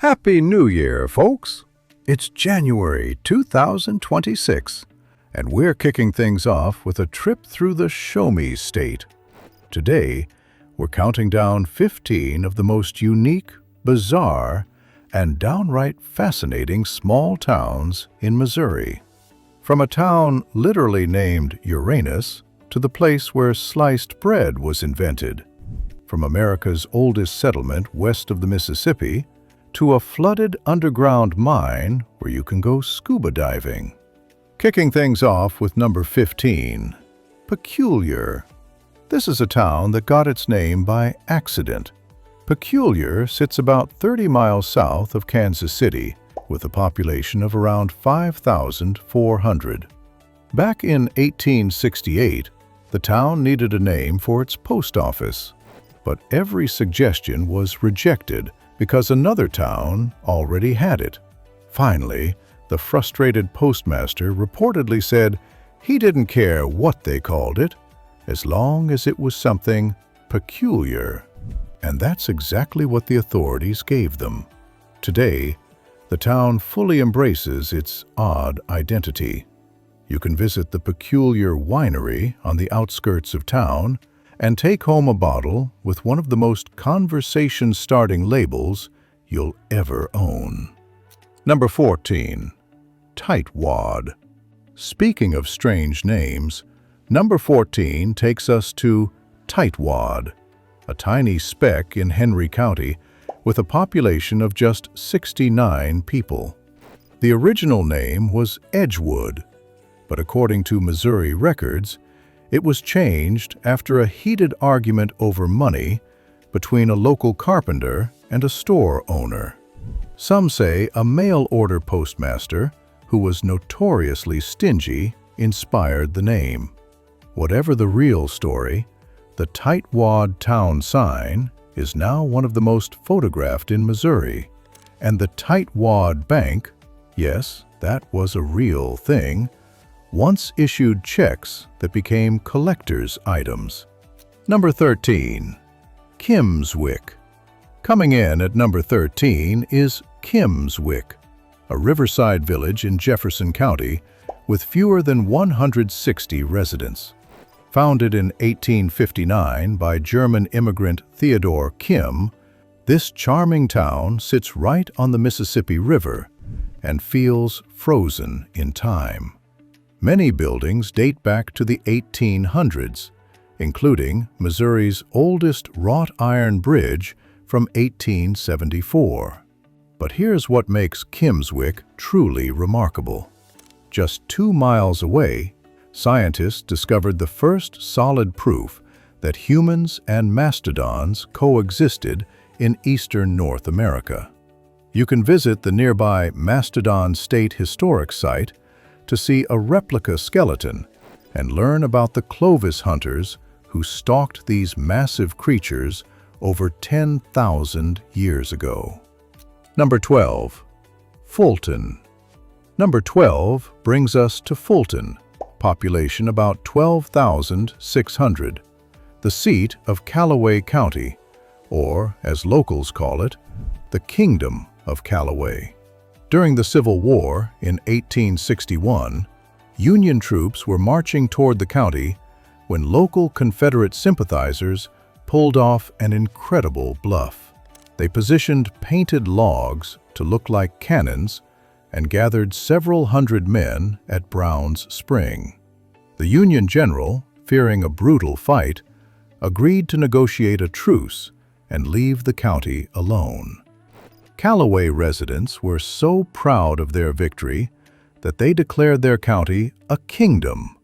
Happy New Year, folks! It's January 2026, and we're kicking things off with a trip through the Show Me State. Today, we're counting down 15 of the most unique, bizarre, and downright fascinating small towns in Missouri. From a town literally named Uranus to the place where sliced bread was invented. From America's oldest settlement west of the Mississippi to a flooded underground mine where you can go scuba diving. Kicking things off with number 15, Peculiar. This is a town that got its name by accident. Peculiar sits about 30 miles south of Kansas City, with a population of around 5,400. Back in 1868, the town needed a name for its post office, but every suggestion was rejected because another town already had it. Finally, the frustrated postmaster reportedly said he didn't care what they called it, as long as it was something peculiar. And that's exactly what the authorities gave them. Today, the town fully embraces its odd identity. You can visit the Peculiar Winery on the outskirts of town and take home a bottle with one of the most conversation-starting labels you'll ever own. Number 14. Tightwad. Speaking of strange names, number 14 takes us to Tightwad, a tiny speck in Henry County with a population of just 69 people. The original name was Edgewood, but according to Missouri records, it was changed after a heated argument over money between a local carpenter and a store owner. Some say a mail-order postmaster, who was notoriously stingy, inspired the name. Whatever the real story, the Tightwad town sign is now one of the most photographed in Missouri, and the Tightwad Bank, yes, that was a real thing, once issued checks that became collector's items. Number 13. Kimmswick. Coming in at number 13 is Kimmswick, a riverside village in Jefferson County with fewer than 160 residents. Founded in 1859 by German immigrant Theodore Kimm, this charming town sits right on the Mississippi River and feels frozen in time. Many buildings date back to the 1800s, including Missouri's oldest wrought iron bridge from 1874. But here's what makes Kimmswick truly remarkable. Just 2 miles away, scientists discovered the first solid proof that humans and mastodons coexisted in eastern North America. You can visit the nearby Mastodon State Historic Site to see a replica skeleton and learn about the Clovis hunters who stalked these massive creatures over 10,000 years ago. Number 12. Fulton. Number 12 brings us to Fulton, population about 12,600, the seat of Callaway County, or, as locals call it, the Kingdom of Callaway. During the Civil War in 1861, Union troops were marching toward the county when local Confederate sympathizers pulled off an incredible bluff. They positioned painted logs to look like cannons and gathered several hundred men at Brown's Spring. The Union general, fearing a brutal fight, agreed to negotiate a truce and leave the county alone. Callaway residents were so proud of their victory that they declared their county a kingdom,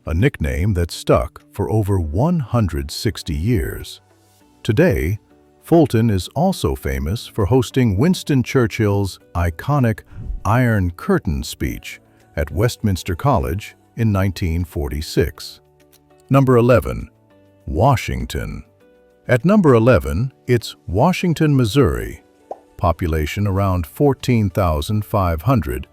a nickname that stuck for over 160 years. Today, Fulton is also famous for hosting Winston Churchill's iconic Iron Curtain speech at Westminster College in 1946. Number 11. Washington. At number 11, it's Washington, Missouri, population around 14,500,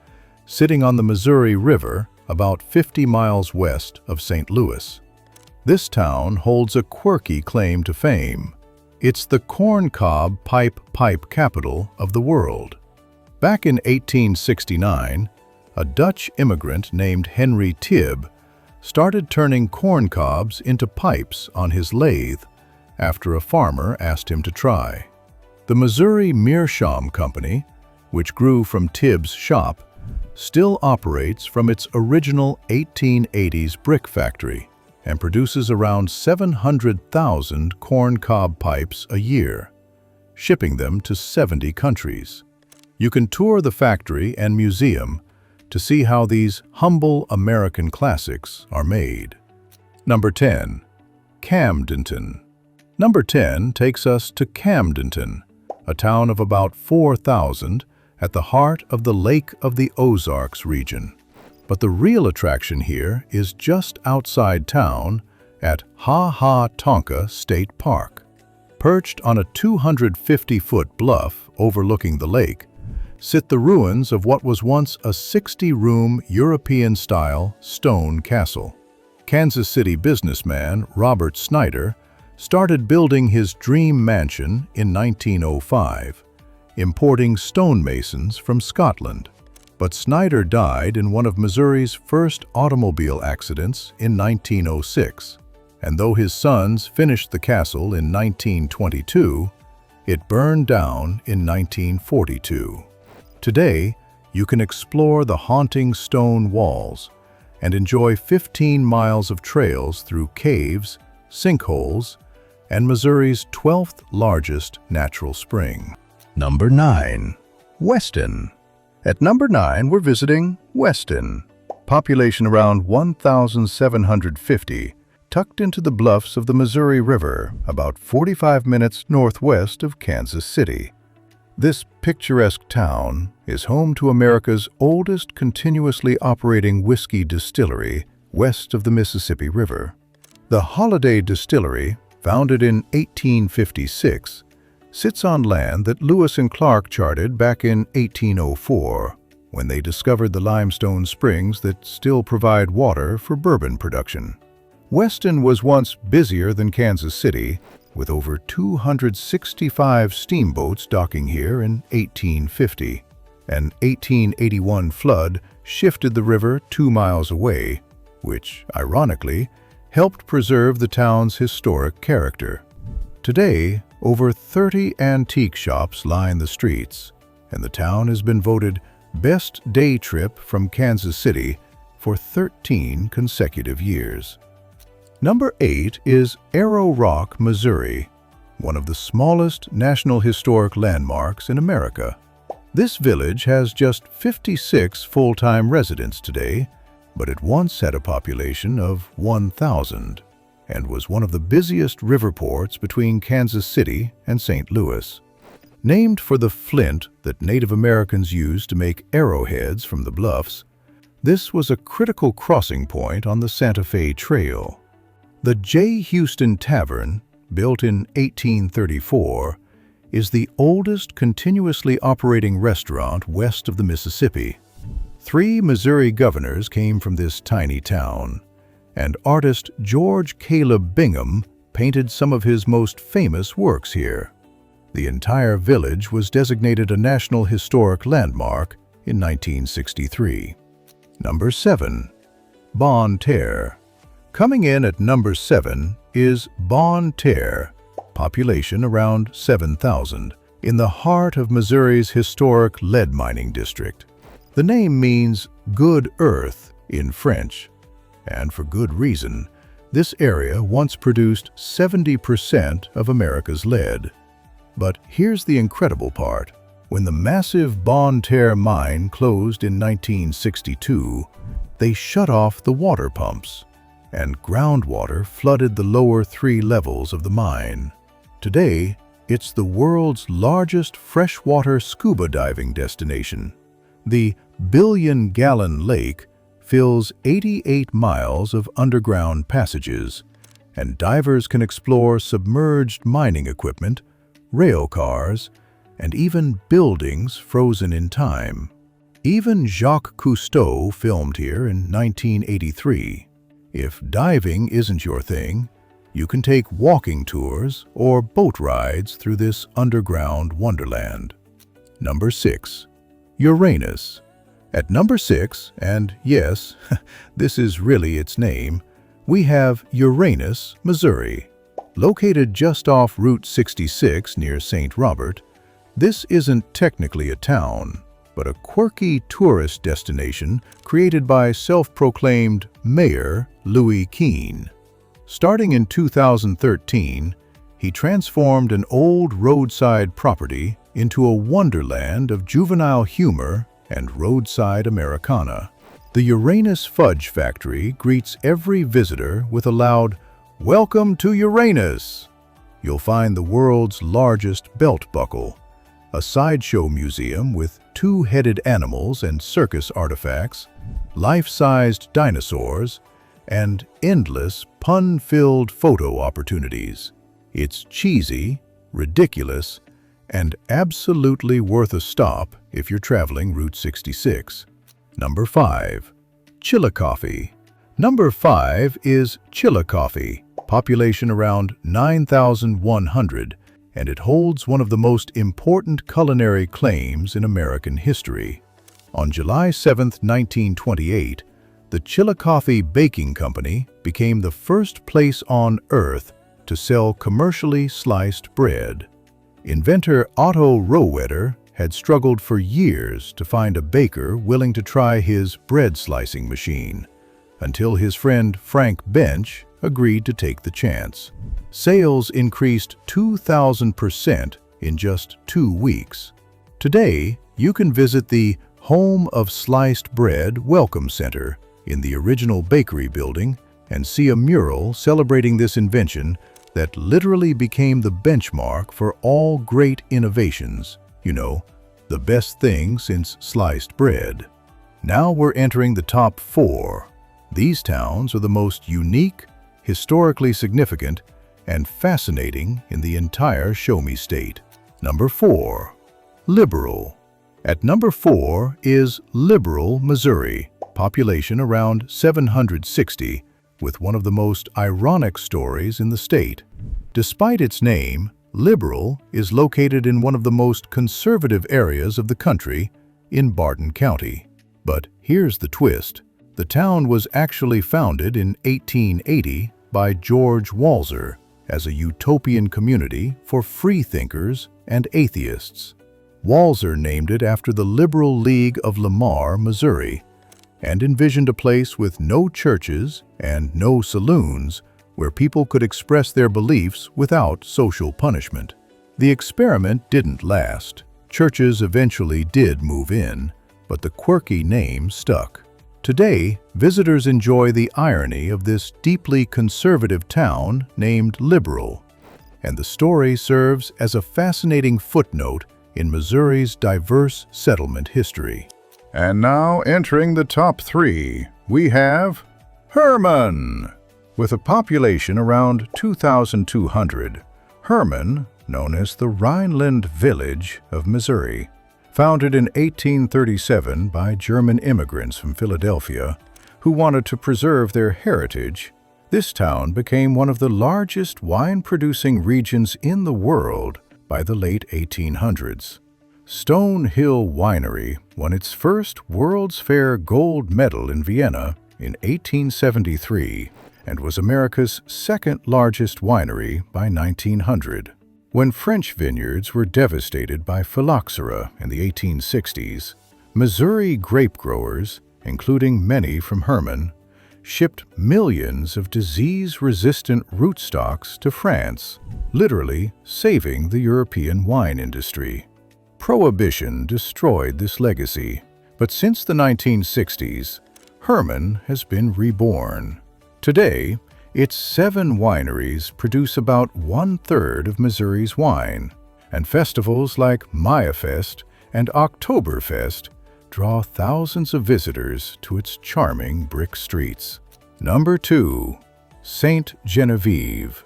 sitting on the Missouri River about 50 miles west of St. Louis. This town holds a quirky claim to fame. It's the corncob pipe capital of the world. Back in 1869, a Dutch immigrant named Henry Tibb started turning corncobs into pipes on his lathe after a farmer asked him to try. The Missouri Meerschaum Company, which grew from Tibb's shop, still operates from its original 1880s brick factory and produces around 700,000 corncob pipes a year, shipping them to 70 countries. You can tour the factory and museum to see how these humble American classics are made. Number 10. Camdenton. Number 10 takes us to Camdenton, a town of about 4,000 at the heart of the Lake of the Ozarks region. But the real attraction here is just outside town at Ha-Ha-Tonka State Park. Perched on a 250-foot bluff overlooking the lake, sit the ruins of what was once a 60-room European-style stone castle. Kansas City businessman Robert Snyder started building his dream mansion in 1905, importing stonemasons from Scotland. But Snyder died in one of Missouri's first automobile accidents in 1906, and though his sons finished the castle in 1922, it burned down in 1942. Today, you can explore the haunting stone walls and enjoy 15 miles of trails through caves, sinkholes, and Missouri's 12th largest natural spring. Number 9. Weston. At number 9, we're visiting Weston. Population around 1,750, tucked into the bluffs of the Missouri River, about 45 minutes northwest of Kansas City. This picturesque town is home to America's oldest continuously operating whiskey distillery west of the Mississippi River. The Holiday Distillery, founded in 1856, sits on land that Lewis and Clark charted back in 1804, when they discovered the limestone springs that still provide water for bourbon production. Weston was once busier than Kansas City, with over 265 steamboats docking here in 1850. An 1881 flood shifted the river 2 miles away, which, ironically, helped preserve the town's historic character. Today, over 30 antique shops line the streets, and the town has been voted Best Day Trip from Kansas City for 13 consecutive years. Number 8 is Arrow Rock, Missouri, one of the smallest National Historic Landmarks in America. This village has just 56 full-time residents today, but it once had a population of 1,000 and was one of the busiest river ports between Kansas City and St. Louis. Named for the flint that Native Americans used to make arrowheads from the bluffs, this was a critical crossing point on the Santa Fe Trail. The J. Houston Tavern, built in 1834, is the oldest continuously operating restaurant west of the Mississippi. 3 Missouri governors came from this tiny town, and artist George Caleb Bingham painted some of his most famous works here. The entire village was designated a National Historic Landmark in 1963. Number 7. Bonne Terre. Coming in at number 7 is Bonne Terre, population around 7,000, in the heart of Missouri's historic lead mining district. The name means good earth in French, and for good reason. This area once produced 70% of America's lead. But here's the incredible part. When the massive Bonne Terre mine closed in 1962, they shut off the water pumps, and groundwater flooded the lower 3 levels of the mine. Today, it's the world's largest freshwater scuba diving destination. The billion-gallon lake fills 88 miles of underground passages, and divers can explore submerged mining equipment, rail cars, and even buildings frozen in time. Even Jacques Cousteau filmed here in 1983. If diving isn't your thing, You can take walking tours or boat rides through this underground wonderland. Number 6. Uranus. At number 6, and yes, this is really its name, we have Uranus, Missouri. Located just off Route 66 near St. Robert, this isn't technically a town, but a quirky tourist destination created by self-proclaimed Mayor Louis Keene. Starting in 2013, he transformed an old roadside property into a wonderland of juvenile humor and roadside Americana. The Uranus Fudge Factory greets every visitor with a loud, "Welcome to Uranus!" You'll find the world's largest belt buckle, a sideshow museum with two-headed animals and circus artifacts, life-sized dinosaurs, and endless pun-filled photo opportunities. It's cheesy, ridiculous, and absolutely worth a stop if you're traveling Route 66. Number 5. Chillicothe. Number 5 is Chillicothe, population around 9,100, and it holds one of the most important culinary claims in American history. On July 7, 1928, the Chillicothe Baking Company became the first place on Earth to sell commercially sliced bread. Inventor Otto Rohwedder had struggled for years to find a baker willing to try his bread-slicing machine, until his friend Frank Bench agreed to take the chance. Sales increased 2,000% in just 2 weeks. Today, you can visit the Home of Sliced Bread Welcome Center in the original bakery building and see a mural celebrating this invention that literally became the benchmark for all great innovations. You know, the best thing since sliced bread. Now we're entering the top 4. These towns are the most unique, historically significant, and fascinating in the entire Show Me State. Number 4. Liberal. At number 4 is Liberal, Missouri, population around 760, with one of the most ironic stories in the state. Despite its name, Liberal is located in one of the most conservative areas of the country, in Barton County. But here's the twist. The town was actually founded in 1880 by George Walzer as a utopian community for freethinkers and atheists. Walzer named it after the Liberal League of Lamar, Missouri, and envisioned a place with no churches and no saloons where people could express their beliefs without social punishment. The experiment didn't last. Churches eventually did move in, but the quirky name stuck. Today, visitors enjoy the irony of this deeply conservative town named Liberal, and the story serves as a fascinating footnote in Missouri's diverse settlement history. And now, entering the top 3, we have Hermann. With a population around 2,200, Hermann, known as the Rhineland Village of Missouri, founded in 1837 by German immigrants from Philadelphia who wanted to preserve their heritage, this town became one of the largest wine-producing regions in the world by the late 1800s. Stone Hill Winery won its first World's Fair gold medal in Vienna in 1873 and was America's second-largest winery by 1900. When French vineyards were devastated by phylloxera in the 1860s, Missouri grape growers, including many from Hermann, shipped millions of disease-resistant rootstocks to France, literally saving the European wine industry. Prohibition destroyed this legacy, but since the 1960s, Hermann has been reborn. Today, its 7 wineries produce about 1/3 of Missouri's wine, and festivals like Mayafest and Oktoberfest draw thousands of visitors to its charming brick streets. Number 2. St. Genevieve.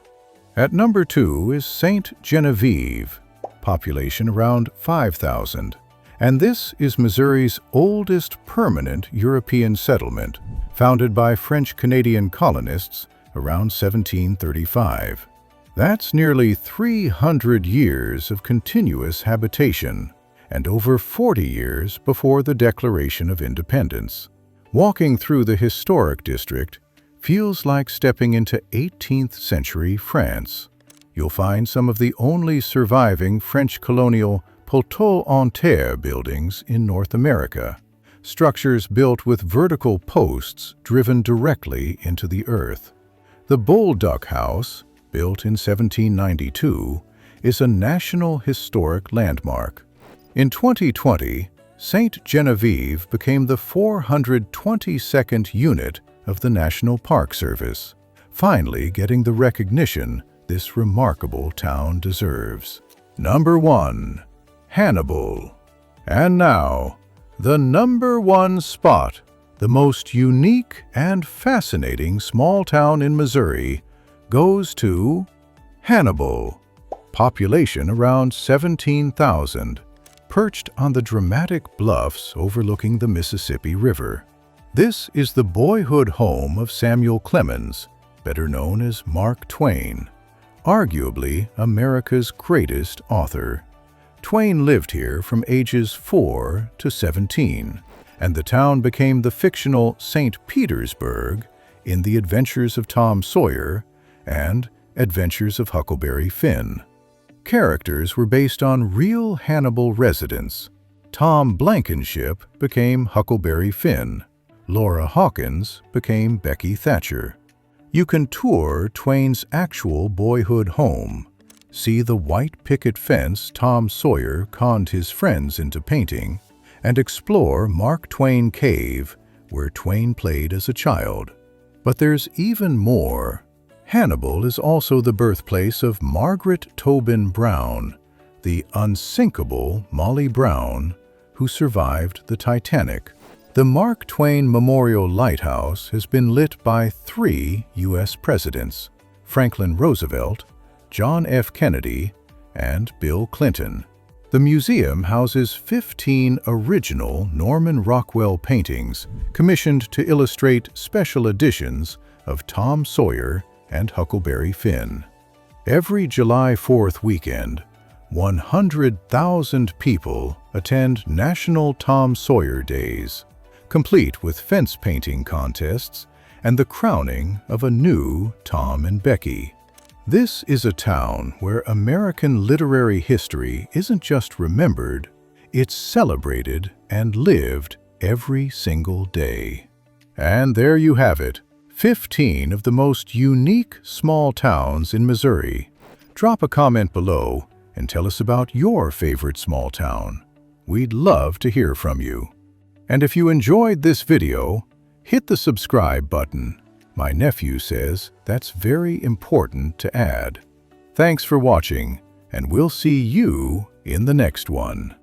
At number 2 is St. Genevieve, population around 5,000, and this is Missouri's oldest permanent European settlement, founded by French-Canadian colonists around 1735. That's nearly 300 years of continuous habitation, and over 40 years before the Declaration of Independence. Walking through the historic district feels like stepping into 18th century France. You'll find some of the only surviving French colonial Bonne Terre buildings in North America, structures built with vertical posts driven directly into the earth. The Bull Duck House, built in 1792, is a National Historic Landmark. In 2020, St. Genevieve became the 422nd unit of the National Park Service, finally getting the recognition this remarkable town deserves. Number 1. Hannibal. And now, the number 1 spot, the most unique and fascinating small town in Missouri, goes to Hannibal. Population around 17,000, perched on the dramatic bluffs overlooking the Mississippi River. This is the boyhood home of Samuel Clemens, better known as Mark Twain, arguably America's greatest author. Twain lived here from ages 4 to 17, and the town became the fictional St. Petersburg in The Adventures of Tom Sawyer and Adventures of Huckleberry Finn. Characters were based on real Hannibal residents. Tom Blankenship became Huckleberry Finn. Laura Hawkins became Becky Thatcher. You can tour Twain's actual boyhood home, see the white picket fence Tom Sawyer conned his friends into painting, and explore Mark Twain Cave, where Twain played as a child. But there's even more. Hannibal is also the birthplace of Margaret Tobin Brown, the unsinkable Molly Brown, who survived the Titanic. The Mark Twain Memorial Lighthouse has been lit by 3 U.S. presidents: Franklin Roosevelt, John F. Kennedy, and Bill Clinton. The museum houses 15 original Norman Rockwell paintings commissioned to illustrate special editions of Tom Sawyer and Huckleberry Finn. Every July 4th weekend, 100,000 people attend National Tom Sawyer Days, complete with fence painting contests and the crowning of a new Tom and Becky. This is a town where American literary history isn't just remembered, it's celebrated and lived every single day. And there you have it, 15 of the most unique small towns in Missouri. Drop a comment below and tell us about your favorite small town. We'd love to hear from you. And if you enjoyed this video, hit the subscribe button. My nephew says that's very important to add. Thanks for watching, and we'll see you in the next one.